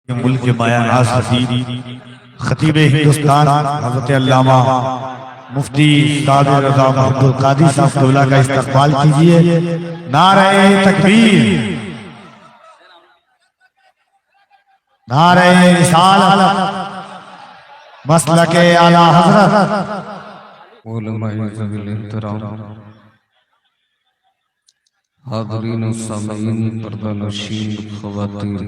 ملک بیانات خطیب خطیب ہندوستان حضرت علامہ مفتی سعد رضا محمد القادری صاحب قبلہ کا استقبال کیجئے۔ نعرہ تکبیر، نعرہ رسالت، مسلک اعلیٰ حضرت، علماء ذوی الاحترام، حاضرین و سامعین، پردہ نشین خواتین،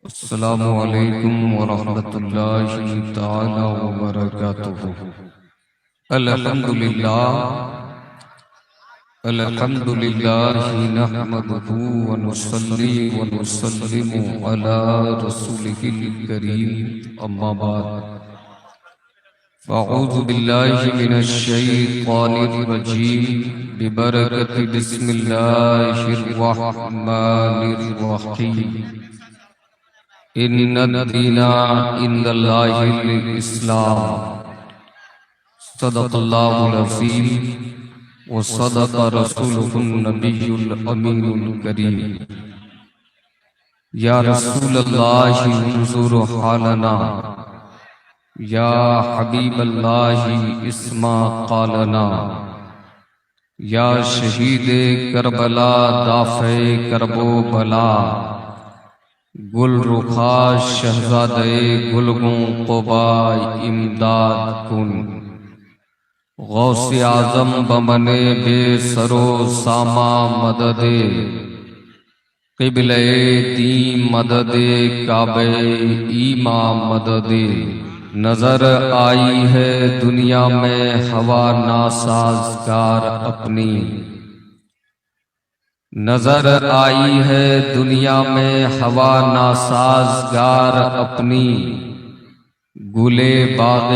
السلام علیکم ورحمۃ اللہ تعالی وبرکاتہ۔ الحمدللہ نحمدہ ونصلی ونسلم علی رسولہ الکریم، اما بعد فاعوذ باللہ من الشیطان الرجیم ببرکت بسم اللہ الرحمن الرحیم۔ ان الدین عند اللہ الاسلام، صدق اللہ العظیم وصدق رسولہ النبی الامین الکریم۔ یا رسول اللہ انظر حالنا، یا حبیب اللہ اسمع قالنا، یا شہید کربلا دافع کرب و بلا، گل رخا شہزادے گلگوں قبا امداد کن۔ غوث اعظم بمن بے سرو ساما مدد، قبلہ دین مدد کعبہ ایما مدد۔ نظر آئی ہے دنیا میں ہوا ناسازگار اپنی، نظر آئی ہے دنیا میں ہوا ناسازگار اپنی، گلے باغ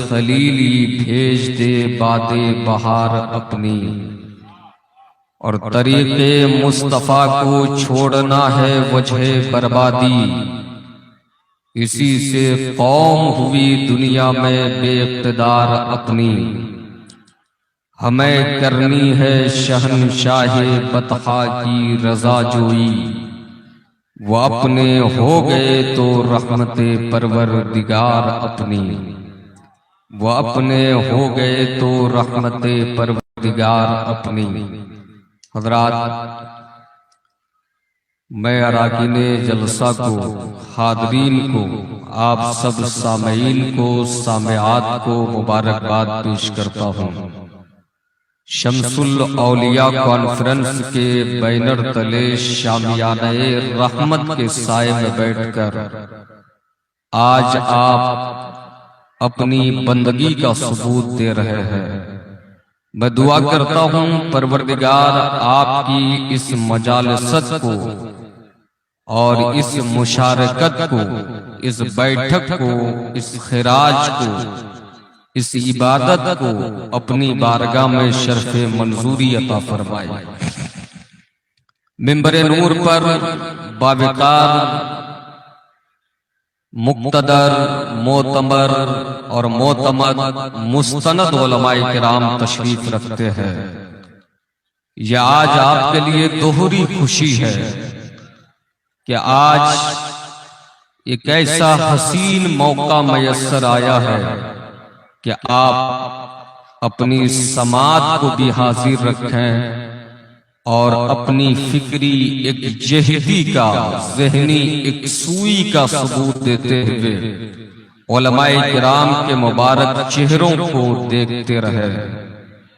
خلیلی بھیج دے باد بہار اپنی۔ اور طریق مصطفیٰ کو چھوڑنا ہے وجہ بربادی، اسی سے قوم ہوئی دنیا میں بے اقتدار اپنی۔ ہمیں کرنی ہے شہنشاہ بطحا کی رضا جوئی، وہ اپنے ہو گئے تو رحمت پروردگار اپنی، وہ اپنے ہو گئے تو رحمت پروردگار اپنی۔ حضرات، میں اراکین جلسہ کو، حاضرین کو، آپ سب سامعین کو، سامعات کو مبارکباد پیش کرتا ہوں۔ شمس الاولیاء کانفرنس کے بینر تلے شامیانہ رحمت کے سائے میں بیٹھ کر آج آپ اپنی بندگی کا ثبوت دے رہے ہیں۔ میں دعا کرتا ہوں پروردگار آپ کی اس مجالست کو اور اس مشارکت کو، اس بیٹھک کو، اس خراج کو، اس عبادت کو اپنی بارگاہ میں شرف منظوری عطا فرمائے۔ منبر نور پر باوقار، مقتدر، معتبر اور معتمد مستند علماء کرام تشریف رکھتے ہیں۔ یہ آج آپ کے لیے دوہری خوشی ہے کہ آج ایک ایسا حسین موقع میسر آیا ہے کہ آپ اپنی سماعت کو بھی حاضر رکھیں اور اپنی فکری ایک جہدی کا، ذہنی ایک سوئی کا ثبوت دیتے ہوئے علماء کرام کے مبارک چہروں کو دیکھتے رہے۔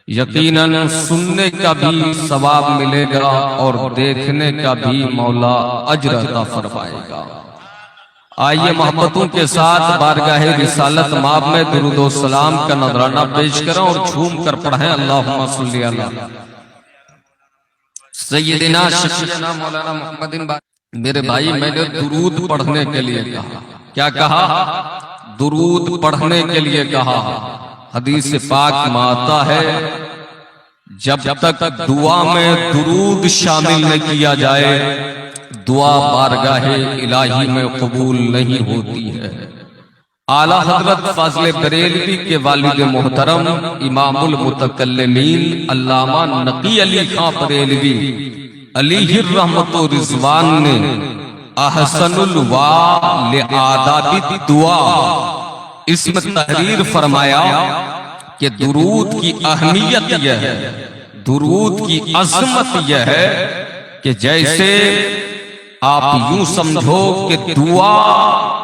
یقیناً سننے کا بھی ثواب ملے گا اور دیکھنے کا بھی مولا اجر عطا فرمائے گا۔ آئیے محبتوں کے ساتھ بارگاہ رسالت مآب میں درود و سلام کا نذرانہ پیش کریں اور جھوم کر پڑھیں اللہم صلی علی سیدنا شفیعنا مولانا محمد۔ میرے بھائی، میں نے درود پڑھنے کے لیے کہا، کیا کہا؟ درود پڑھنے کے لیے کہا۔ حدیث پاک میں آتا ہے جب تک دعا میں درود شامل نہ کیا جائے دعا بارگاہ الہی میں قبول نہیں ہوتی ہے۔ اعلیٰ حضرت فاضل بریلوی کے والد محترم امام المتکلمین علامہ نقی علی خان بریلوی علیہ الرحمت و رضوان نے احسن الوا لآداب الدعا، اس میں تحریر فرمایا کہ درود کی اہمیت یہ ہے، درود کی عظمت یہ ہے کہ جیسے آپ یوں سمجھو کہ دعا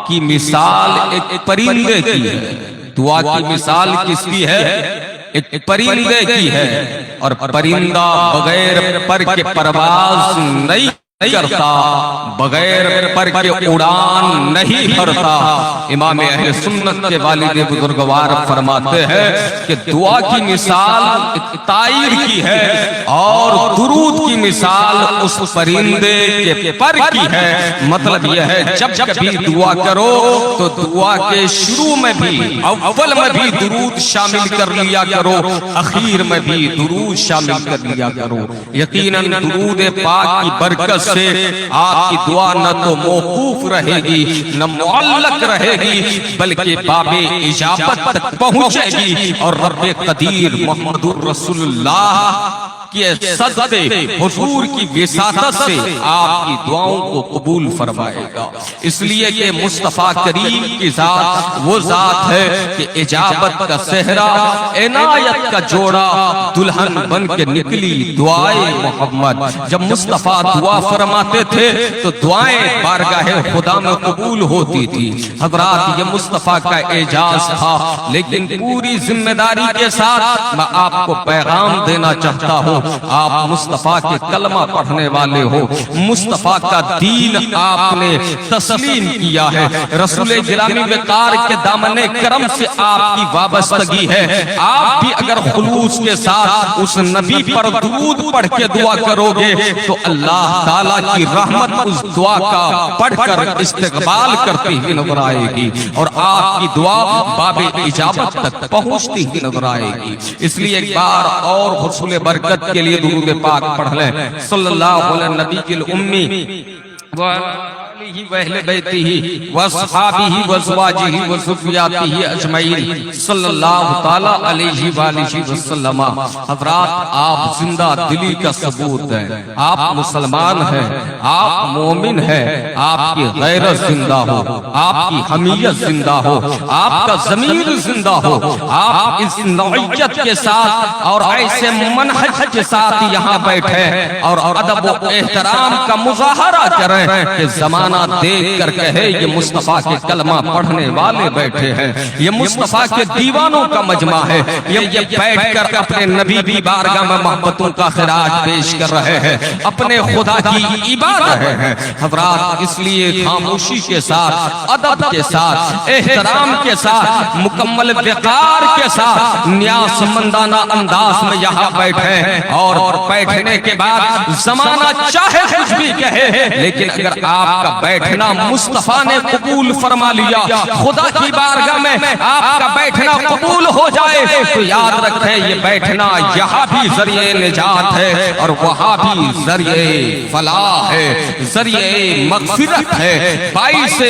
کی مثال ایک پرندے کی ہے، دعا کی مثال کس کی ہے؟ ایک پرندے کی ہے، اور پرندہ بغیر پر کے پرواز نہیں کرتا، بغیر پر کے اڑان نہیں بھرتا۔ امام اہل سنت کے والد بزرگوار فرماتے ہیں کہ دعا کی مثال ایک طائر کی ہے اور درود کی مثال اس پرندے کے پر کی ہے۔ مطلب یہ ہے جب کبھی دعا کرو تو دعا کے شروع میں بھی، اول میں بھی درود شامل کر لیا کرو، اخیر میں بھی درود شامل کر لیا کرو۔ یقیناً درود پاک کی برکت سے آپ کی دعا نہ تو موقوف رہے گی نہ معلق رہے گی، بلکہ باب اجابت تک پہنچے گی، اور رب قدیر محمد الرسول اللہ کے صدقے حضور کی وساطت سے آپ کی دعاؤں کو قبول فرمائے گا۔ اس لیے کہ مصطفیٰ کریم کی ذات وہ ذات ہے کہ اجابت کا صحرا، عنایت کا جوڑا، دلہن بن کے نکلی دعائے محمد۔ جب مصطفیٰ دعا فرماتے تھے تو دعائیں بارگاہ خدا میں قبول ہوتی تھی۔ حضرات یہ مصطفیٰ کا اعجاز تھا، لیکن پوری ذمہ داری کے ساتھ میں آپ کو پیغام دینا چاہتا ہوں۔ آپ مصطفیٰ کے کلمہ پڑھنے والے ہو، مصطفیٰ کا دین آپ نے تسلیم کیا ہے، رسول گرامی وقار کے دامن کرم سے آپ کی وابستگی ہے۔ آپ بھی اگر خلوص کے ساتھ اس نبی پر درود پڑھ کے دعا کرو گے تو اللہ تعالیٰ کی رحمت اس دعا کا پڑھ کر استقبال کرتی ہوئی نظر آئے گی، اور آپ کی دعا باب اجابت تک پہنچتی ہوئی نظر آئے گی۔ اس لیے ایک بار اور حصول برکت کے لیے درود پاک پڑھ لیں۔ صلی اللہ علیہ نبی الامی وآلہ وأہل بیتہ واصحابہ وازواجہ وذریاتہ اجمعین صلی اللہ تعالی علیہ وآلہ وسلم۔ حضرات آپ زندہ دلی کا ثبوت ہیں، آپ مسلمان ہیں، آپ مومن ہیں، آپ کی غیرت زندہ ہو، آپ کی حمیت زندہ ہو، آپ کا ضمیر زندہ ہو، آپ اس نوعیت کے ساتھ اور ایسے منہج کے ساتھ یہاں بیٹھے اور ادب و احترام کا مظاہرہ کریں کہ زمانہ دیکھ کر کہے یہ مصطفیٰ کے کلمہ پڑھنے والے بیٹھے ہیں، یہ مصطفیٰ کے دیوانوں کا مجمع ہے، یہ بیٹھ کر اپنے نبی کی بارگاہ میں محبتوں کا خراج پیش کر رہے ہیں، اپنے خدا کی عبادت ہیں۔ حضرات اس لیے خاموشی کے ساتھ، ادب کے ساتھ، احترام کے ساتھ، مکمل وقار کے ساتھ، نیازمندانہ انداز میں یہاں بیٹھے ہیں، اور بیٹھنے کے بعد زمانہ چاہے کچھ بھی کہے، لیکن اگر آپ کا بیٹھنا مصطفیٰ نے قبول فرما لیا، خدا کی بارگاہ میں آپ کا بیٹھنا قبول ہو جائے، تو یاد رکھیں یہ بیٹھنا یہاں بھی ذریعہ نجات ہے اور وہاں بھی ذریعہ فلاح ہے، ذریعہ مغفرت ہے، باعث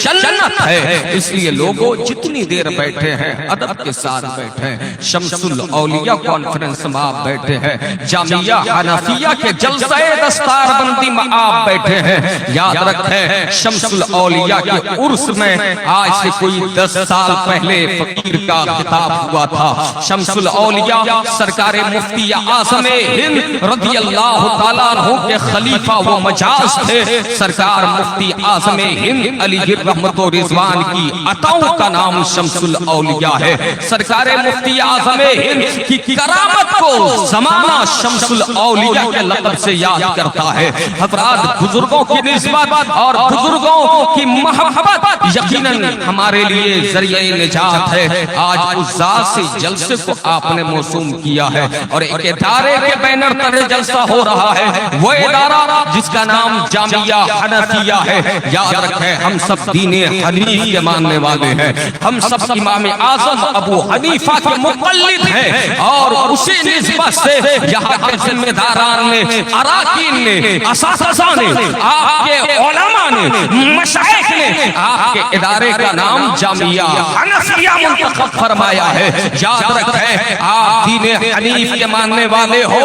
جنت ہے۔ اس لیے لوگوں جتنی دیر بیٹھے ہیں ادب کے ساتھ بیٹھے ہیں۔ شمس الاولیاء کانفرنس میں آپ بیٹھے ہیں، جامعہ حنفیہ کے جلسہ دستار بندی میں آپ بیٹھے ہیں، یاد رکھیں شمس الاولیاء کے عرس میں آج سے کوئی 10 سال پہلے فقیر کا خطاب ہوا تھا۔ شمس الاولیاء سرکار مفتی اعظم ہند رضی اللہ تعالیٰ عنہ کے خلیفہ و مجاز تھے۔ سرکار مفتی اعظم ہند علی رحمت و رضوان کی عطاؤں کا نام شمس الاولیاء ہے۔ سرکار مفتی اعظم ہند کی کرامت کو زمانہ شمس الاولیاء کے لقب سے یاد کرتا ہے۔ حضرات بزرگوں کی نسبت اور بزرگوں کی محبت یقیناً ہمارے لیے ذریعہ نجات ہے۔ آج اس ذات سے جلسے کو آپ نے موسوم کیا ہے، اور ایک ادارے کے بینر تلے جلسہ ہو رہا ہے، وہ ادارہ جس کا نام جامعہ حنفیہ ہے۔ یاد رکھیں ہم سب دین حنیف کے ماننے والے ہیں، ہم سب امام اعظم ابو حنیفہ کے مقلد ہیں، اور اسی نسبت سے یہاں کے ذمہ داران نے، اراکین نے، اساتذہ نے، آپ کے علماء نے، مشائخ نے نے آپ کے ادارے کا نام جامعہ حنفیہ منتخب فرمایا ہے. یاد رکھیں آپ دین حنیف کے ماننے والے ہو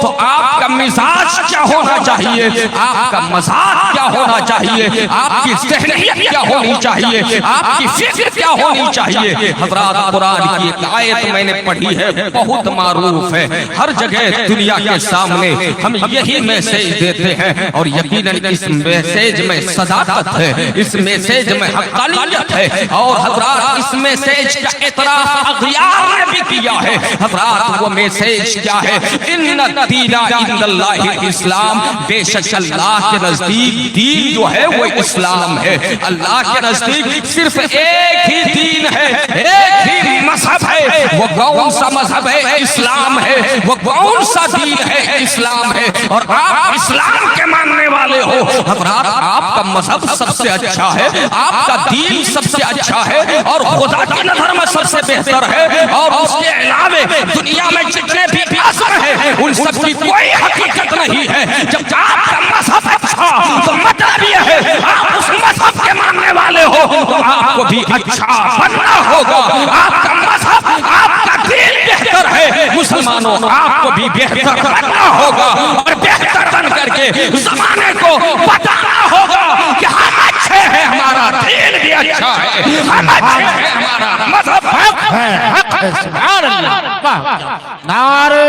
تو آپ کا مزاج کیا ہونا چاہیے, آپ کا مزاج کیا ہونا چاہیے, آپ کی ذہنیت کیا ہونی چاہیے, آپ کی فکر کیا ہونی چاہیے. حضرات قرآن کی ایک آیت میں نے پڑھی ہے, بہت معروف ہے, ہر جگہ دنیا کے سامنے ہم یہی میسیج دیتے ہیں اور یقیناً اس میسیج میں صداقت ہے, اس میسیج میں حقانیت ہے. اور حضرات اس میسیج کا اعتراف اغیار نے بھی کیا ہے. حضرات وہ میسیج کیا ہے؟ ان الدین عند اللہ الاسلام, بے شک اللہ کے نزدیک دین جو ہے وہ اسلام ہے. اللہ کے نزدیک صرف ایک ہی دین ہے, ایک ہی مذہب ہے. وہ کون سا مذہب ہے؟ اسلام ہے. وہ کون سا دین ہے؟ اسلام ہے. اور آپ اسلام کے ماننے والے ہو. حضرات آپ کا مذہب سب سے اچھا ہے, آپ کا دین سب سے اچھا ہے اور خدا کی نظر میں سب سے بہتر ہے. اور اس کے علاوہ دنیا میں جتنے بھی اثر ہیں ان سب کی کوئی حقیقت نہیں ہے. جب آپ کا مذہب اچھا تو مطلب یہ ہے آپ اس مذہب کے ماننے والے ہو تو آپ کو بھی اچھا بننا ہوگا. آپ کا مذہب, آپ کا دین بہتر ہے, مسلمانوں آپ کو بھی بہتر بننا ہوگا اور بہتر بن کر کے زمانے کو بتانا ہوگا کہ ہم اچھے ہیں, ہمارا دین بھی اچھا ہے, ہم اچھے ہیں, ہمارا مذہب حق ہے. سبحان اللہ. نعرہ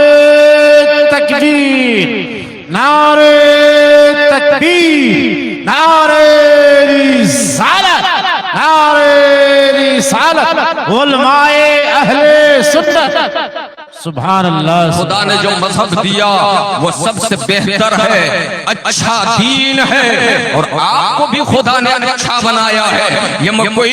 تکبیر, نعرہ تکبیر, نعرہ رسالت, نعرہ رسالت, علماء اہل سنت. سبحان اللہ. خدا نے جو مذہب دیا وہ سب سے بہتر ہے, اچھا دین ہے, اور آپ کو بھی خدا نے اچھا بنایا ہے. یہ کوئی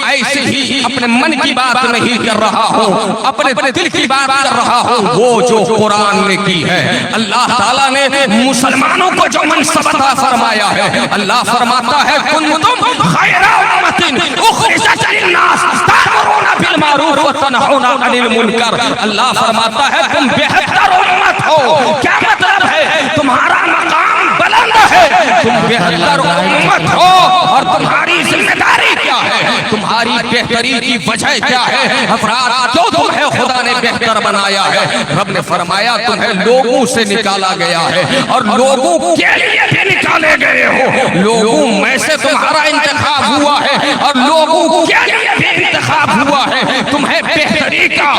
ایسے ہی اپنے من کی بات نہیں کر رہا ہوں, اپنے دل کی بات کر رہا ہوں, وہ جو قرآن نے کی ہے. اللہ تعالیٰ نے مسلمانوں کو جو منصب عطا فرمایا ہے, اللہ فرماتا ہے کنتم خیر امۃ اخرجت للناس تأمرون بالمعروف وتنہون عن المنکر. اللہ فرماتا ہے تم بہتر امت ہو. کیا مطلب ہے؟ تمہارا مقام بلند ہے, تم بہتر امت ہو, اور تمہاری ذمہ داری کیا ہے, تمہاری بہتری کی وجہ کیا ہے؟ افراد جو تمہیں خدا نے بہتر بنایا ہے, رب نے فرمایا تمہیں لوگوں سے نکالا گیا ہے اور لوگوں کے لیے بھی نکالے گئے ہو. لوگوں میں سے تمہارا انتخاب ہوا ہے اور لوگوں کے لیے بھی انتخاب ہوا ہے. تمہیں بہتری کا,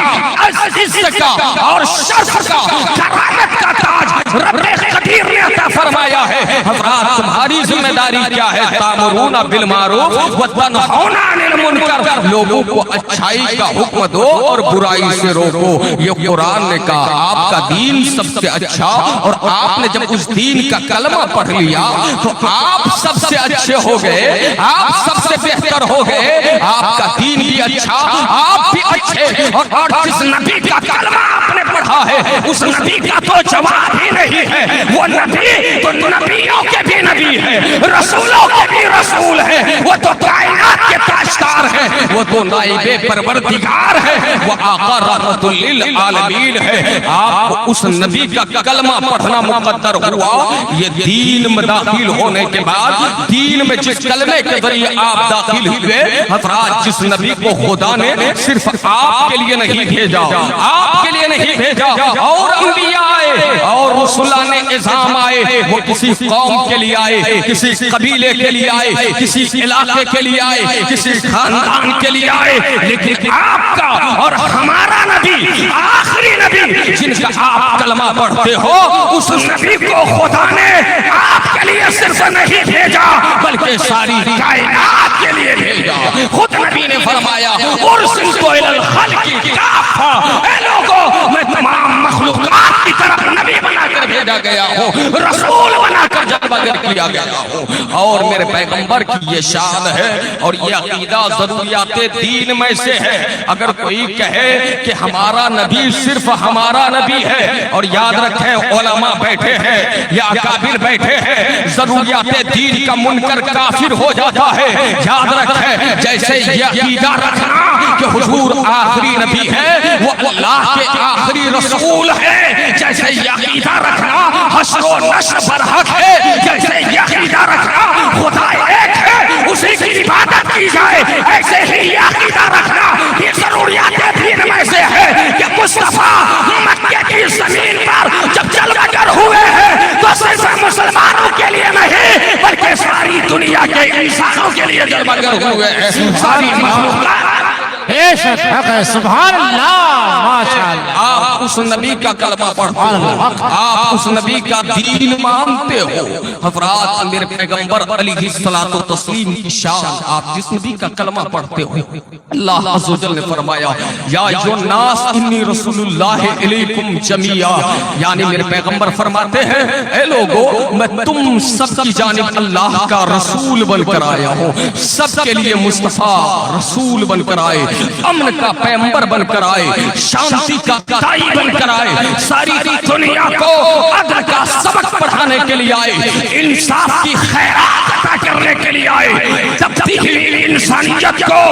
عزت کا اور شرف کا, کرامت کا تاج رب قدیر نے عطا فرمایا ہے. حضرات تمہاری ذمہ داری کیا ہے؟ تامرون بالمعروف وتنہون عن المنکر, لوگوں کو اچھائی کا حکم دو اور برائی سے روکو. یہ قرآن نے کہا آپ کا دین سب سے اچھا, اور آپ نے جب اس دین کا کلمہ پڑھ لیا تو آپ سب سے اچھے ہو گئے, آپ سب سے بہتر ہو گئے. آپ کا دین بھی اچھا, آپ بھی اچھے, اور جس نبی کا کلمہ آپ نے پڑھا ہے اس نبی کا تو جواب ہی نہیں ہے. وہ نبی تو نبیوں کے بھی نبی ہے, رسولوں کے بھی رسول ہے, وہ تو کائنات کے تاجدار ہے, وہ تو نائب پروردگار ہے, وہ آقا رحمت للعالمین ہے. آپ اس نبی کا کلمہ پڑھنا مقدر ہوا. یہ دین میں داخل ہونے کے بعد, دین میں جس کلمے کے ذریعے آپ داخل ہوئے, حضرات جس نبی کو خدا نے صرف آپ کے لیے نہیں بھیجا, آپ کے لیے نہیں بھیجا, اور انبیاء آئے اور رسولان اعظام آئے, وہ کسی قوم کے لیے آئے, کسی قبیلے کے لیے آئے, کسی علاقے کے لیے آئے, کسی خاندان کے لیے آئے, لیکن آپ کا اور ہمارا نبی, آخری نبی جن کا آپ کلمہ پڑھتے ہو, اس نبی کو خدا نے آپ کے لیے صرف نہیں بھیجا بلکہ ساری کائنات کے لیے بھیجا. خود نبی نے فرمایا ارسلت الی الخلق کافہ, اے لوگوں میں تمام مخلوقات کی طرف نبی بنا کر بھیجا گیا ہوں, رسول بنا کر جلوہ گر کیا گیا ہوں. اور میرے پیغمبر کی یہ شان ہے اور یہ عقیدہ ضروریات دین میں سے ہے. اگر کوئی کہے کہ ہمارا نبی صرف ہمارا نبی ہے, اور یاد رکھیں علماء بیٹھے ہیں یا اکابر بیٹھے ہیں, ضروریات دین کا منکر کافر ہو جاتا ہے. یاد رکھیں جیسے یہ عقیدہ رکھنا کہ حضور آخری نبی ہے, وہ اللہ کے آخری رسول ہے, جیسے یہ عقیدہ رکھنا حشر و نشر برحق ہے, جیسے یہ عقیدہ رکھنا خدا دنیا کے انسانوں کے لیے جلوہ گر ہوئے ہیں، ساری مخلوقات بے شک حق ہے، سبحان اللہ، ماشاءاللہ۔ آپ اس نبی کا کلمہ پڑھتے ہو، آپ اس نبی کا دین مانتے ہو، حضرات میرے پیغمبر علیہ الصلوۃ والتسلیم کی شان، آپ جس نبی کا کلمہ پڑھتے ہو، اللہ عز و جل نے فرمایا یا ایھا الناس انی رسول اللہ الیکم جمیعا، یعنی میرے پیغمبر فرماتے ہیں اے لوگو میں تم سب کی جانب اللہ کا رسول بن کر آیا ہوں، سب کے لیے مصطفیٰ رسول بن کر آئے، امن کا پیغمبر بن کر آئے، شانتی کا داعی بن کر آئے، ساری دنیا کو عدل کا سبق پڑھانے کے لیے آئے، انصاف کی خیرات عطا کرنے کے لیے آئے، دبتی ہوئی انسانیت کو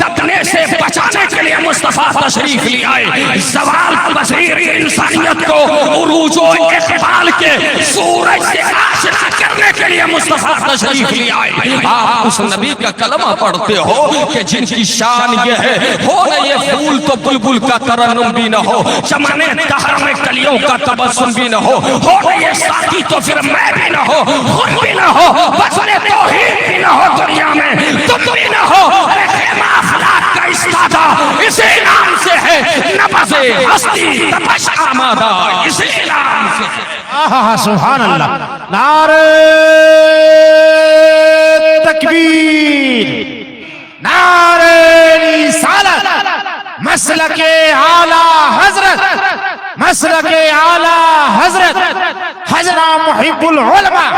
دبنے سے بچانے کے لیے مصطفیٰ تشریف لے آئے، زوال پذیر انسانیت کو عروج و اقبال کے سورج سے آشنا کرنے کے لیے مصطفیٰ تشریف لے آئے۔ آپ اس نبی کا کلمہ پڑھتے ہو کہ جن کی شان یہ ہے ہو نہ یہ پھول تو بلبل کا ترنم بھی نہ ہو، چمن دہر میں کلیوں کا تبسم بھی نہ ہو نہ یہ ساتھی تو پھر میں بھی نہ ہو، خود بھی نہ ہو، وصل توحید بھی نہ ہو، دنیا میں تم بھی نہ ہو، خیمہ افلاک کا استادہ اسی نام سے ہے، نبض ہستی تپش آمادہ اسی نام سے ہے۔ سبحان اللہ، نعرہ تکبیر، نعرہ رسالت، مسلک اعلیٰ حضرت، مسلک اعلیٰ حضرت حضرت محب العلماء،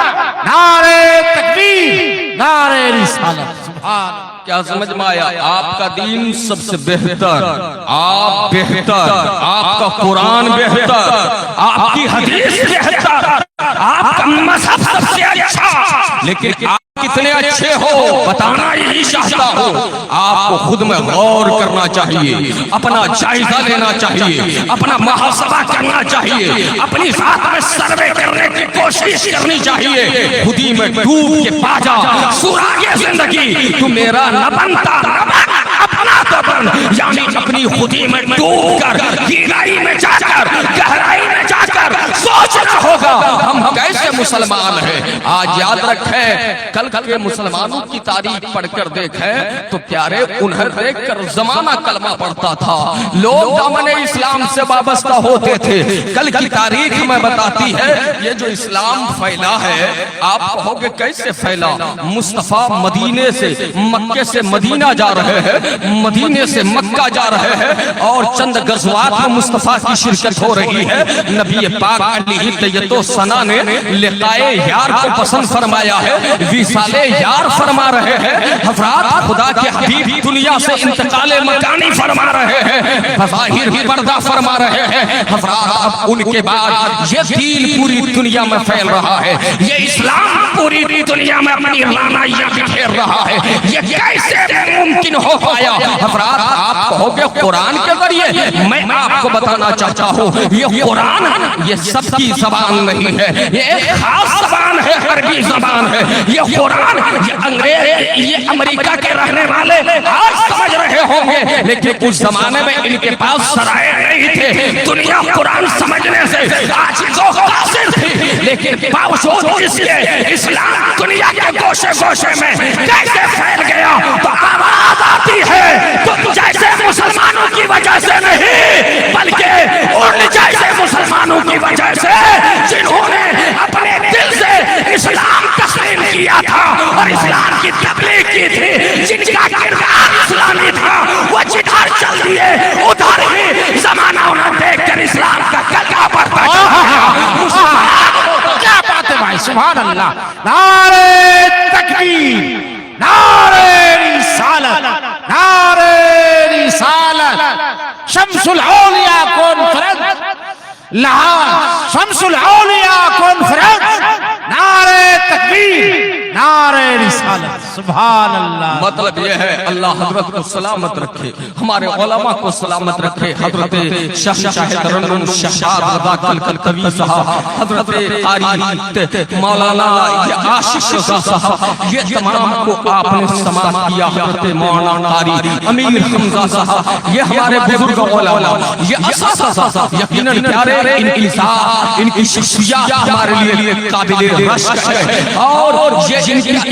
نعرہ تکبیر، نعرہ رسالت، سبحان اللہ۔ کیا سمجھ میں آیا؟ آپ کا دین سب سے بہتر، آپ بہتر، آپ کا قرآن بہتر، آپ کی حدیث بہتر، آپ کا مذہب سب سے اچھا، لیکن آپ کتنے اچھے ہو بتانا یہی چاہتا ہو۔ آپ کو خود میں غور کرنا چاہیے، اپنا جائزہ لینا چاہیے، اپنا محاسبہ کرنا چاہیے، اپنی ذات میں سروے کرنے کی کوشش کرنی چاہیے۔ خودی میں ڈوب کے پا جا سراغ زندگی، تو میرا نہ بنتا نہ بن، اپنا تو بن، یعنی اپنی خودی میں ڈوب کر گہرائی میں جا کر گہرائی میں جا کر سوچنا ہوگا ہم کیسے مسلمان ہیں۔ آج یاد رکھیں، کل کے مسلمانوں کی تاریخ پڑھ کر دیکھیں تو پیارے انہیں دیکھ کر زمانہ کلمہ پڑھتا تھا، لوگ دامن اسلام سے وابستہ ہوتے تھے۔ کل کی تاریخ میں بتاتی ہے یہ جو اسلام پھیلا ہے، آپ کہو گے کیسے پھیلا؟ مصطفیٰ مدینے سے مکے سے مدینہ جا رہے ہیں، مدینے سے مکہ جا رہے ہیں، اور چند غزوات میں مصطفیٰ کی شرکت ہو رہی ہے۔ نبی پاک علیہ طیت و ثنا نے لقائے یار کو پسند فرمایا ہے، وصال یار فرما رہے ہیں، حضرات خدا کے حبیب دنیا سے انتقال مکانی فرما رہے ہیں، بظاہر پردہ فرما رہے ہیں۔ حضرات اب ان کے بعد یہ دین پوری دنیا میں پھیل رہا ہے، یہ اسلام پوری دنیا میں اپنی رانائیاں بکھیر رہا ہے۔ یہ کیسے ممکن ہو پایا؟ حضرات آپ کہو گے قرآن کے ذریعے، میں آپ کو بتانا چاہتا ہوں یہ قرآن یہ سب کی زبان نہیں ہے، یہ ایک خاص زبان ہے، عربی زبان ہے۔ یہ قرآن یہ انگریز یہ امریکہ کے رہنے والے آج سمجھ رہے ہوں گے، لیکن اس زمانے میں ان کے پاس ذرائع نہیں تھے، دنیا قرآن سمجھنے سے آج کو قاصر تھی، لیکن باوجود اس کے اسلام دنیا کے گوشے گوشے میں کیسے پھیل گیا؟ تو آواز آتی ہے تم جیسے مسلمانوں کی وجہ سے نہیں، بلکہ ان جیسے مسلمانوں کی وجہ سے جنہوں نے اپنے دل سے اسلام تسلیم کیا تھا اور اسلام کی تبلیغ کی تھی، جن کا کردار اسلامی تھا، وہ جدھر چل دیے ادھر ہی زمانہ انہیں دیکھ کر اسلام کا کلمہ پڑھتا کیا بات ہے بھائی، سبحان اللہ، نعرہ تکبیر، نعرہ رسالت، نعرہ رسالت، شمس الاولیاء کانفرنس، لاہور شمس الاولیاء کانفرنس، نعرہ تکبیر، نعرہ رسالت، سبحان اللہ۔ مطلب یہ ہے اللہ حضرت کو سلامت رکھے، ہمارے علماء کو سلامت رکھے، حضرت شاہ ترنم شہاب رضا کلکتوی صاحب، حضرت قاری مولانا عاشق رضا صاحب، یہ تمام کو آپ نے سماعت کیا، حضرت مولانا قاری امیر حمزہ صاحب، یہ ہمارے بزرگ علماء، یہ اساتذہ یقیناً پیارے، ان کی ذات ان کی شخصیات ہمارے لیے قابل رشک ہے، اور یہ جن کی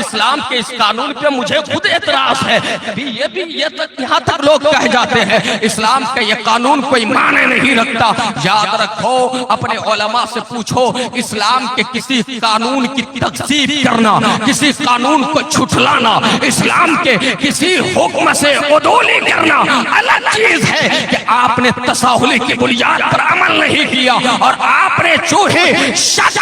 اسلام کے اس قانون پہ مجھے خود اعتراض ہے. کبھی یہ یہاں تک لوگ کہہ جاتے ہیں اسلام کا یہ قانون کوئی معنی نہیں رکھتا. یاد رکھو، اپنے علماء سے پوچھو، اسلام کے کسی قانون کی تکذیب کرنا، کسی قانون کو جھٹلانا، اسلام کے کسی حکم سے عدولی کرنا الگ چیز ہے کہ آپ نے تساہلی کی بنیاد پر عمل نہیں کیا اور آپ نے جو ہی شک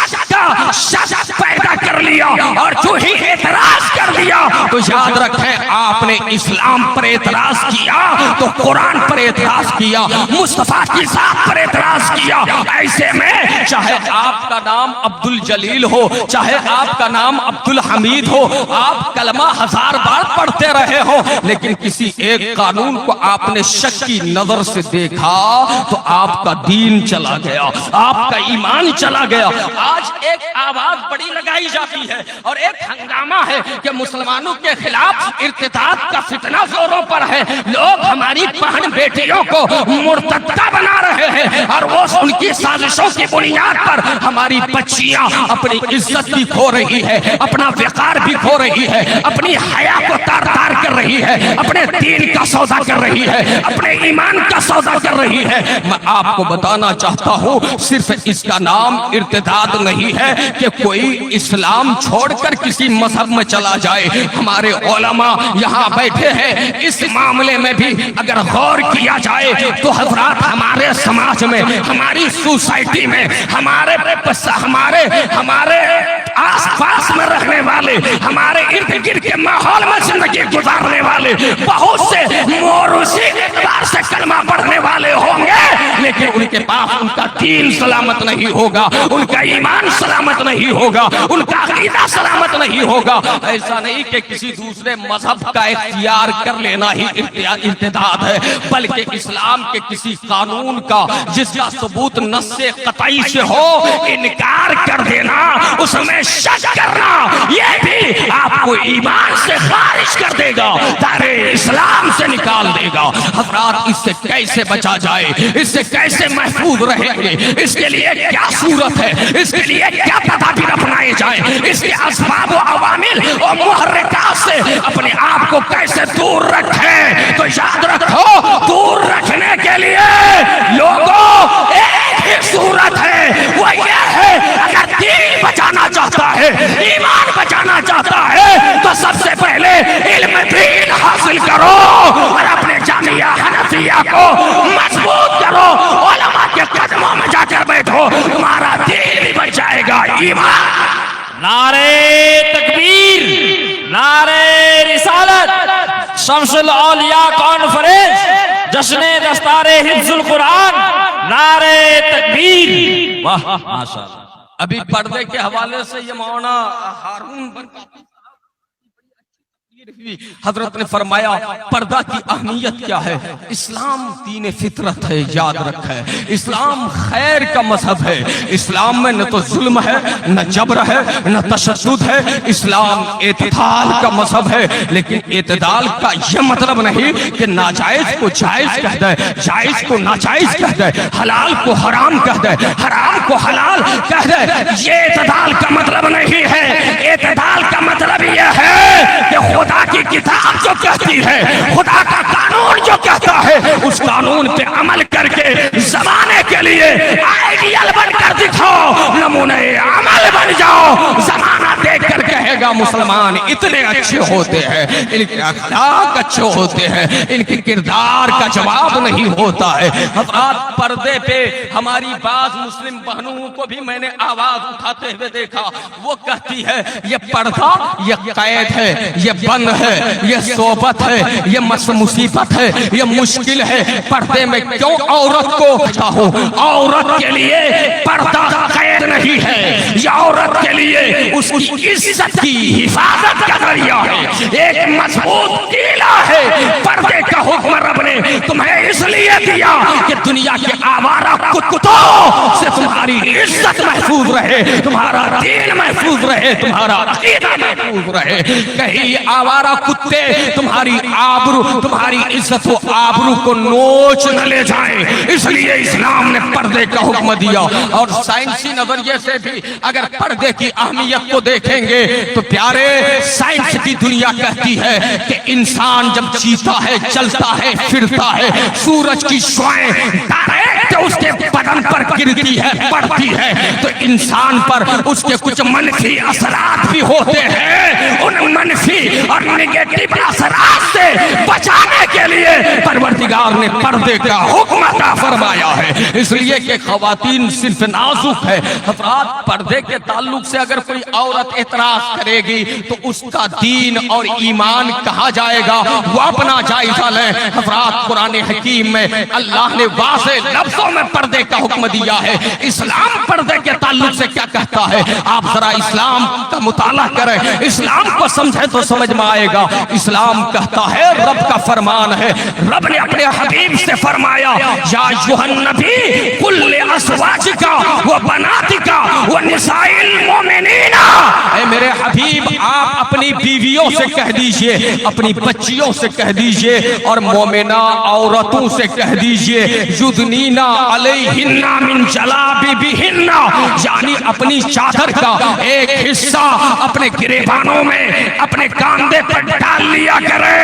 پیدا کر لیا اور جو ہی اعتراض کر دیا، تو یاد رکھیں آپ نے اسلام پر اعتراض کیا تو قرآن پر اعتراض کیا، مصطفیٰ کی ذات پر اعتراض کیا. ایسے میں چاہے آپ کا نام عبد الجلیل ہو، چاہے آپ کا نام عبد الحمید ہو، آپ کلمہ 1000 بار پڑھتے رہے ہو، لیکن کسی ایک قانون کو آپ نے شک کی نظر سے دیکھا تو آپ کا دین چلا گیا، آپ کا ایمان چلا گیا. آج ایک آواز بڑی لگائی جاتی ہے اور ایک ہنگامہ ہے کہ مسلمانوں کے خلاف ارتداد کا فتنہ زوروں پر ہے. لوگ ہماری بہن بیٹیوں کو مرتدہ بنا رہے ہیں اور وہ ان کی سازشوں کی بنیاد پر ہماری بچیاں اپنی عزت بھی کھو رہی ہے، اپنا وقار بھی کھو رہی ہے، اپنی حیا کو تار تار کر رہی ہے، اپنے دین کا سودا کر رہی ہے، اپنے ایمان کا سودا کر رہی ہے. میں آپ کو بتانا چاہتا ہوں صرف اس کا نام ارتداد نہیں ہے کہ کوئی اسلام چھوڑ کر کسی مذہب میں چلا جائے. ہمارے علماء یہاں بیٹھے ہیں، اس معاملے میں بھی اگر غور کیا جائے تو حضرات ہمارے سماج میں، ہماری سوسائٹی میں، ہمارے آس پاس میں رہنے والے، ہمارے ارد گرد کے ماحول میں زندگی گزارنے والے بہت سے موروثی اعتبار سے کلمہ پڑھنے والے ہوں گے، لیکن ان کے پاس ان کا دین سلامت نہیں ہوگا، ان کا ایمان سلامت نہیں ہوگا، ان کا عقیدہ سلامت نہیں ہوگا. ایسا نہیں کہ کسی دوسرے مذہب کا اختیار کر لینا ہی ارتداد ہے، بلکہ اسلام کے کسی قانون کا جس کا ثبوت نص قطعی سے ہو انکار کر دینا، اس میں شک کرنا، یہ بھی آپ کو ایمان سے خارج کر دے گا، دائرے اسلام سے نکال دے گا. حضرات اس سے کیسے بچا جائے، اس سے کیسے محفوظ رہیں گے، اس کے لیے کیا صورت ہے، اس کے لیے کیا تدابیر اپنائے جائیں، اس کے اسباب و عوامل اور محرکات سے اپنے آپ کو کیسے دور رکھیں. تو یاد رکھو، دور رکھنے کے لیے لوگوں ایک ہی صورت ہے، وہ یہ ہے اگر دین بچانا چاہتا ہے، ایمان بچانا چاہتا ہے تو سب سے پہلے علم دین حاصل کرو اور اپنے جامعہ حنفیہ کو مضبوط کرو، علماء کے قدموں میں جا کر بیٹھو، تمہارا دین بھی بچ جائے گا. ایمان. نعرے تکبیر، نعرے رسالت، شمس الاولیاء کانفرنس، جشن دستار حفظ القرآن، نعرے تکبیر. واہ ماشاءاللہ. ابھی پردے کے حوالے سے یہ مولانا ہارون حضرت نے فرمایا پردہ کی اہمیت کیا ہے. اسلام دین فطرت ہے، یاد رکھے اسلام خیر کا مذہب ہے. اسلام میں نہ تو ظلم ہے، نہ جبر ہے، نہ تشدد ہے. اسلام اعتدال کا مذہب ہے، لیکن اعتدال کا یہ مطلب نہیں کہ ناجائز کو جائز کہہ دے، جائز کو ناجائز کہہ دے، حلال کو حرام کہہ دے، حرام کو حلال کہہ دے. یہ اعتدال کا مطلب نہیں ہے. اعتدال کا مطلب یہ ہے کہ خدا کی کتاب جو کہتی ہے، خدا کا قانون جو کہتا ہے، اس قانون پہ عمل کر کے زمانے کے لیے آئیڈیل بن کر دکھاؤ، نمونے عمل بن جاؤ. زمانہ دیکھ کر کہے گا مسلمان اتنے اچھے ہوتے ہیں، ان کے اخلاق اچھے ہوتے ہیں، ان کے کردار کا جواب نہیں ہوتا ہے. حضرات پردے پہ ہماری بعض مسلم بہنوں کو بھی میں نے آواز اٹھاتے ہوئے دیکھا. وہ کہتی ہے یہ پردہ یہ قید ہے، یہ بند ہے، یہ صحبت ہے، یہ مصیبت ہے، یہ مشکل ہے. پردے میں کیوں عورت کو چاہو؟ عورت کے لیے پردہ قید نہیں ہے، یہ عورت کے لیے اس کی عزت کی حفاظت کا ذریعہ ہے، ایک مضبوط قلعہ ہے. پردے کا حکم رب نے تمہیں اس لیے دیا کہ دنیا کے آوارہ کتوں سے تمہاری تمہاری عزت محفوظ رہے، تمہارا دین محفوظ رہے، تمہارا عقیدہ محفوظ رہے، کہیں آوارہ کتے تمہاری آبرو، تمہاری عزت و آبرو کو نوچ نہ لے جائیں۔ اس لیے اسلام نے پردے کا حکم دیا۔ اور سائنسی نظریے سے بھی اگر پردے کی اہمیت کو دیکھیں گے تو پیارے، سائنس کی دنیا کہتی ہے کہ انسان جب جیتا ہے، چلتا ہے، پھرتا ہے، سورج کی شعاعیں ڈائریکٹ اس کے بدن پر گرتی ہے، پڑتی ہے، تو انسان پر اس کے کچھ منفی اثرات بھی ہوتے ہیں۔ ان منفی اور نگیٹو اثرات سے بچانے کے لیے پروردگار نے پردے کا حکم عطا فرمایا ہے۔ اس لیے کہ خواتین صرف نازک ہے، افراد پردے کے تعلق سے اگر کوئی عورت اعتراض کرے گی تو اس کا دین اور ایمان کہا جائے گا، وہ اپنا جائزہ لیں۔ افراد قرآن حکیم میں اللہ نے واضح لفظوں میں پردے کا حکم دیا ہے۔ اسلام پردے کے تعلق سے کیا کہتا ہے؟ آپ ذرا اسلام کا مطالعہ کریں، اسلام کو سمجھیں تو سمجھ میں آئے گا۔ اسلام کہتا ہے، رب کا فرمان ہے، رب نے اپنے حبیب سے فرمایا، یا ایھا النبی قل لازواجک و بناتک و نساء المؤمنین، اے میرے حبیب آپ اپنی بیویوں سے کہہ دیجئے، اپنی بچیوں سے کہہ دیجئے، اور مومنہ عورتوں سے کہہ دیجئے، یدنین علیہن من جلابیبہن، یعنی اپنی چادر کا ایک حصہ اپنے گریبانوں میں، اپنے کاندھے پر ڈال لیا کرے،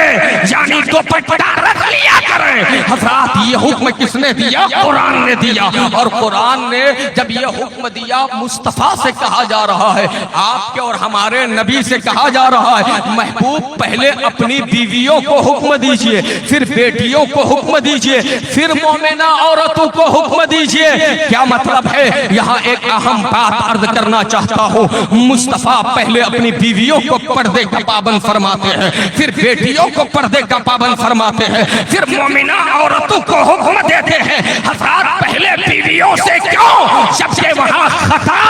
یعنی دوپٹہ رکھ لیا کرے۔ حضرات یہ حکم کس نے دیا؟ قرآن نے دیا۔ اور قرآن نے جب یہ حکم دیا، مصطفیٰ سے کہا جا رہا ہے، آپ کے اور ہمارے نبی سے کہا جا رہا ہے، محبوب پہلے اپنی بیویوں کو حکم دیجئے، پھر بیٹیوں کو حکم دیجئے، پھر مومنہ عورتوں کو حکم دیجئے۔ کیا مطلب ہے؟ یہاں ایک اہم بات عرض کرنا چاہتا ہوں، مصطفیٰ پہلے اپنی بیویوں کو پردے کا پابند فرماتے ہیں، پھر بیٹیوں کو پردے کا پابند فرماتے ہیں، پھر مومنہ عورتوں کو حکم دیتے ہیں۔ حضرات پہلے بیویوں سے کیوں؟ جبکہ وہاں خطا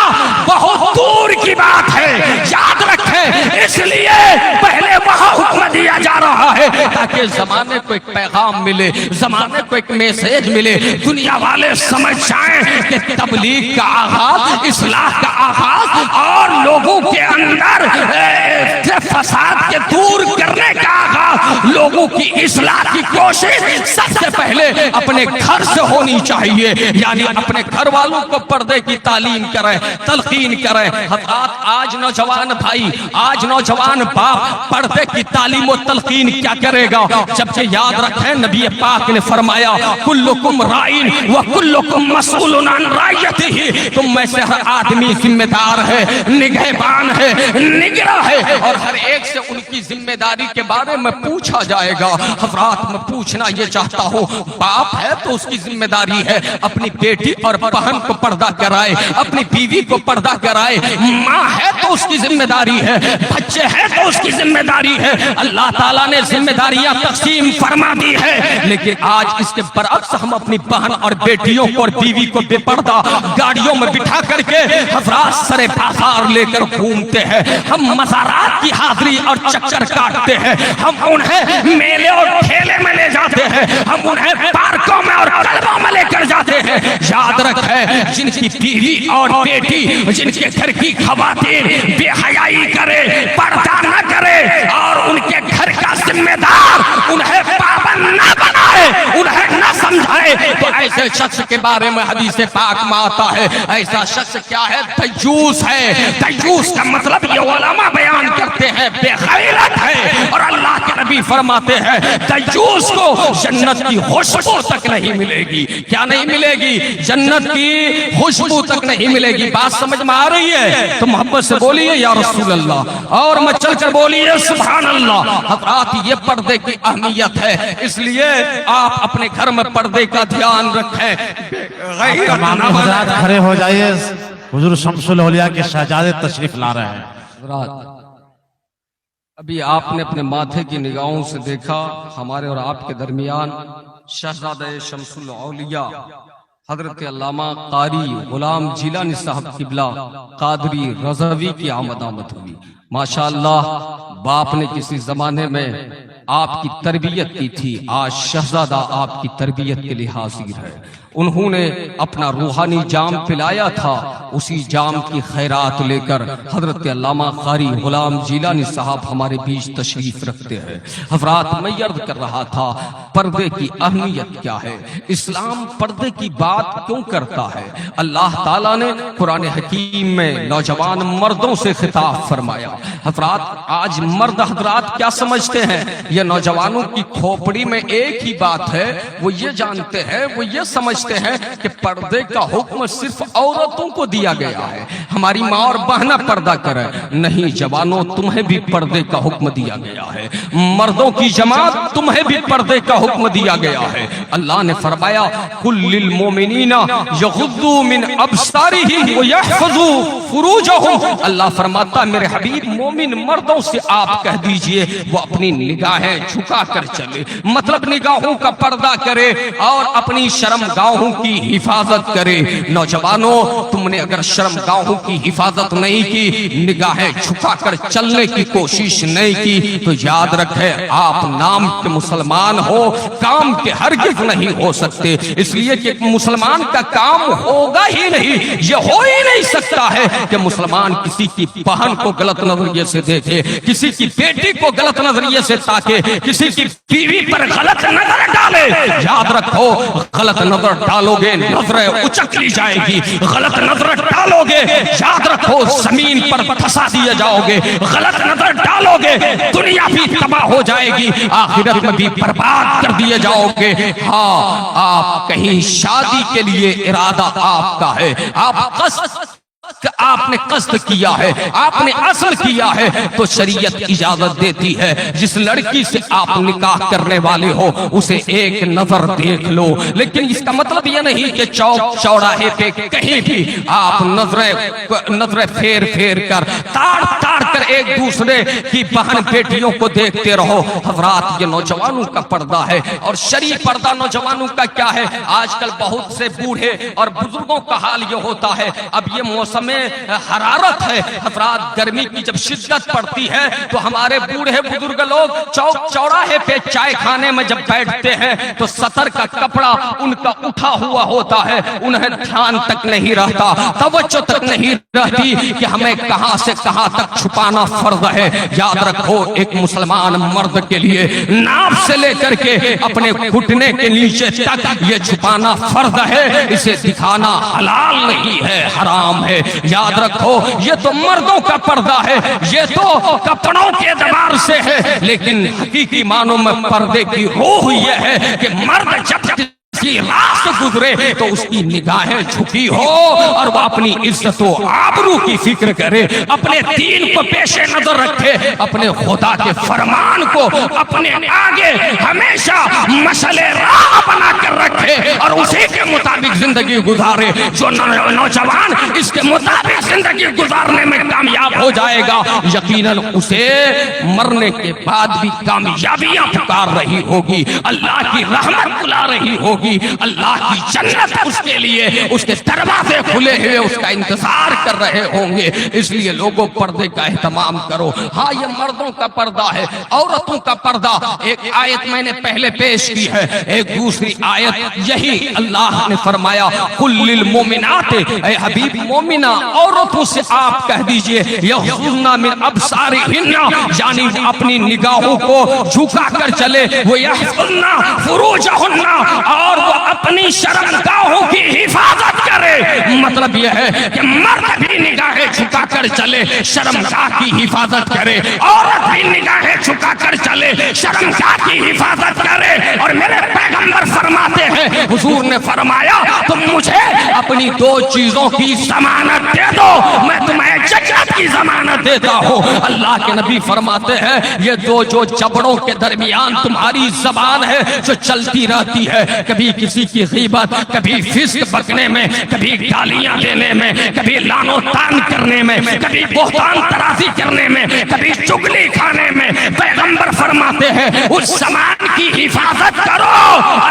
بہت دور کی بات ہے، یاد رکھیں، اس لیے پہلے وہاں حکم دیا جا رہا ہے تاکہ زمانے کو ایک پیغام ملے، زمانے کو ایک میسیج ملے، دنیا والے سمجھ جائیں کہ تبلیغ کا آغاز، اصلاح کا آغاز اور لوگوں کے اندر فساد کے دور کرنے کا آغاز، لوگوں کی اصلاح کی کوشش سب سے پہلے اپنے گھر سے ہونی چاہیے۔ یعنی اپنے گھر والوں کو پردے کی تعلیم کریں، تلقین کریں۔ حضرات آج نوجوان بھائی، آج نوجوان باپ پردے کی تعلیم و تلقین کیا کرے گا؟ جبکہ یاد رکھیں نبی پاک نے فرمایا، کلکم رائن و کلکم مسئول عن رعیتہ، تم میں سے ہر آدمی ذمہ دار ہے، نگہبان ہے، نگراں ہے، اور ہر ایک سے ان کی ذمہ داری کے بارے میں پوچھا جائے گا۔ حضرات میں پوچھنا یہ چاہتا ہوں، باپ ہے تو اس کی ذمہ داری ہے اپنی بیٹی اور بہن کو پردہ کرائے، اپنی بیوی کو پردہ کرائے، ماں ہے تو اس کی ذمہ داری ہے، بچے ہیں تو اس کی ذمہ داری ہے۔ اللہ تعالیٰ نے ذمہ داریاں تقسیم فرما دی ہے، لیکن آج اس کے برعکس ہم اپنی بہن اور بیٹیوں کو اور بیوی کو بے پردہ گاڑیوں میں بٹھا کر کے حضرات سرے بازار لے کر گھومتے ہیں، ہم مزارات کی حاضری اور چکر کاٹتے ہیں، ہم انہیں میلے اور ٹھیلے میں لے جاتے ہیں، ہم انہیں پارکوں میں اور کلبوں میں لے کر جاتے ہیں۔ یاد رکھیں، جن کی بیوی اور بیٹی، جن کے گھر کی خواتین بے حیائی کرے، پردہ نہ کرے اور ان کے گھر کا ذمہ دار انہیں پابند نہ بنائے، انہیں نہ سمجھائے، تو ایسے شخص کے بارے میں حدیث پاک میں آتا ہے، ایسا شخص کیا ہے؟ دیوس ہے۔ دیوس کا مطلب یہ علماء بیان کرتے ہیں بے غیرت ہے، اور اللہ کے نبی فرماتے ہیں دیوس کو جنت کی خوشبو تک نہیں ملے گی۔ کیا نہیں ملے گی؟ جنت کی خوشبو تک نہیں ملے گی۔ بات سمجھ میں آ رہی ہے تو محبت سے بولیے یا رسول اللہ، اور مچل کر بولیے سبحان اللہ۔ حضرات یہ پردے کی اہمیت ہے، اس لیے آپ اپنے گھر میں پردے کا دھیان رکھیں۔ تمام حضرات کھڑے ہو جائیے، حضور شمس الاولیاء کے شہزادے تشریف لا رہے ہیں۔ حضرات ابھی آپ نے اپنے ماتھے کی نگاہوں سے دیکھا ہمارے اور آپ کے درمیان شہزادہ شمس الاولیاء حضرت علامہ قاری غلام جیلانی صاحب قبلہ قادری رضوی کی آمد ہوئی۔ ماشاءاللہ باپ نے کسی زمانے میں آپ کی تربیت کی تھی، آج شہزادہ آپ کی تربیت کے لیے حاضر ہے۔ انہوں نے اپنا روحانی جام پلایا تھا، اسی جام کی خیرات لے کر حضرت علامہ قاری غلام جیلانی صاحب ہمارے بیچ تشریف رکھتے ہیں۔ حضرات میں عرض کر رہا تھا پردے کی اہمیت کیا ہے، اسلام پردے کی بات کیوں کرتا ہے۔ اللہ تعالیٰ نے قرآن حکیم میں نوجوان مردوں سے خطاب فرمایا۔ حضرات آج مرد حضرات کیا سمجھتے ہیں، یہ نوجوانوں کی کھوپڑی میں ایک ہی بات ہے، وہ یہ جانتے ہیں، وہ یہ سمجھتے ہیں کہ پردے کا حکم صرف عورتوں کو دیا گیا ہے، ہماری ماں اور بہنیں پردہ کریں۔ نہیں جوانوں، تمہیں بھی پردے کا حکم دیا گیا ہے، مردوں کی جماعت تمہیں بھی پردے کا حکم دیا گیا ہے۔ اللہ نے فرمایا قل للمؤمنین یغضوا من ابصارہم ویحفظوا فروجہم۔ اللہ فرماتا میرے حبیب مومن مردوں سے آپ کہہ دیجئے وہ اپنی نگاہیں جھکا کر چلے، مطلب نگاہوں کا پردہ کرے اور اپنی شرم گاہوں کی حفاظت کرے۔ نوجوانوں تم نے اگر شرم گاہوں کی حفاظت نہیں کی، نگاہیں جھکا کر چلنے کی کوشش نہیں کی، تو یاد رکھے آپ نام کے مسلمان ہو، کام کے ہرگز نہیں ہو سکتے، اس لیے کہ مسلمان کا کام ہوگا ہی نہیں، یہ ہو ہی نہیں سکتا ہے کہ مسلمان کسی کی بہن کو غلط نظریے سے دیکھے، کسی کی بیٹی کو غلط نظریے سے تاکے، کسی کی بیوی پر غلط نظر ڈالے۔ یاد رکھو غلط نظر ڈالو گے نظریں اچک لی جائے گی، غلط نظر ڈالو گے یاد رکھو زمین پر پھنسا دیے جاؤ گے، غلط نظر ڈالو گے دنیا بھی تباہ ہو جائے گی، آخرت میں بھی برباد کر دیے جاؤ گے۔ ہاں آپ کہیں شادی کے لیے ارادہ آپ کا ہے، آپ نے قصد کیا ہے، آپ نے عزم کیا ہے، تو شریعت اجازت دیتی ہے جس لڑکی سے آپ نکاح کرنے والے ہو اسے ایک نظر دیکھ لو، لیکن اس کا مطلب یہ نہیں کہ چوک چوراہے پہ کہیں بھی آپ نظریں پھیر پھیر کر تاڑ کر ایک دوسرے کی بہن بیٹیوں کو دیکھتے رہو۔ حضرات یہ نوجوانوں کا پردہ ہے، اور شرعی پردہ نوجوانوں کا کیا ہے؟ آج کل بہت سے بوڑھے اور بزرگوں کا حال یہ ہوتا ہے، اب یہ موسم حرارت ہے حضرات، گرمی کی جب شدت پڑتی ہے تو ہمارے بوڑھے بزرگ لوگ چوک چوراہے پہ چائے کھانے میں جب بیٹھتے ہیں تو سطر کا کپڑا ان کا اٹھا ہوا ہوتا ہے، انہیں دھیان تک نہیں رہتا، توجہ تک نہیں رہتی کہ ہمیں کہاں سے کہاں تک چھپانا فرض ہے۔ یاد رکھو ایک مسلمان مرد کے لیے ناف سے لے کر کے اپنے گھٹنے کے نیچے تک یہ چھپانا فرض ہے، اسے دکھانا حلال نہیں ہے، حرام ہے۔ یاد رکھو یہ تو مردوں کا پردہ ہے، یہ تو کپڑوں کے اعتبار سے ہے، لیکن حقیقی معنوں میں پردے کی روح یہ ہے کہ مرد جب کی راست گزرے تو اس کی نگاہیں جھکی ہو اور وہ اپنی عزت و آبرو کی فکر کرے، اپنے دین کو پیش نظر رکھے، اپنے خدا کے فرمان کو اپنے آگے ہمیشہ مشعل راہ بنا کر رکھے اور اسی کے مطابق زندگی گزارے۔ جو نوجوان اس کے مطابق زندگی گزارنے میں کامیاب ہو جائے گا یقیناً اسے مرنے کے بعد بھی کامیابیاں پکار رہی ہوگی، اللہ کی رحمت بلا رہی ہوگی، اللہ کی جنت اس کے لیے اس کے دروازے کھلے ہوئے اس کا انتظار کر رہے ہوں گے۔ اس لیے لوگوں پردے کا اہتمام کرو۔ ہاں یہ مردوں کا پردہ ہے، عورتوں کا پردہ ایک آیت میں نے پہلے پیش کی ہے، ایک دوسری آیت یہی اللہ نے فرمایا قل للمؤمنات، اے حبیب مومنہ عورتوں سے آپ کہہ دیجئے یغضضن من ابصارہن، یعنی اپنی نگاہوں کو جھکا کر چلے، وہ یحفظن فروجہن، اور وہ اپنی شرمگاہوں کی حفاظت کرے۔ مطلب یہ ہے کہ مرد بھی نگاہیں جھکا کر چلے، شرمگاہ کی حفاظت کرے، عورت بھی نگاہیں جھکا کر چلے، شرمگاہ کی حفاظت کرے۔ اور میرے پیغمبر فرماتے ہیں، حضور نے فرمایا تم مجھے اپنی دو چیزوں کی ضمانت دے دو، میں تمہیں جنت کی ضمانت دیتا ہوں۔ اللہ کے نبی فرماتے ہیں یہ دو جو جبڑوں کے درمیان تمہاری زبان ہے جو چلتی رہتی ہے، کبھی کسی کی غیبت، کبھی فسق بکنے میں، کبھی گالیاں دینے میں، کبھی لعن و طعن کرنے میں، کبھی بہتان ترازی کرنے میں، کبھی چغلی کھانے میں، پیغمبر فرماتے ہیں اس زبان کی حفاظت کرو اور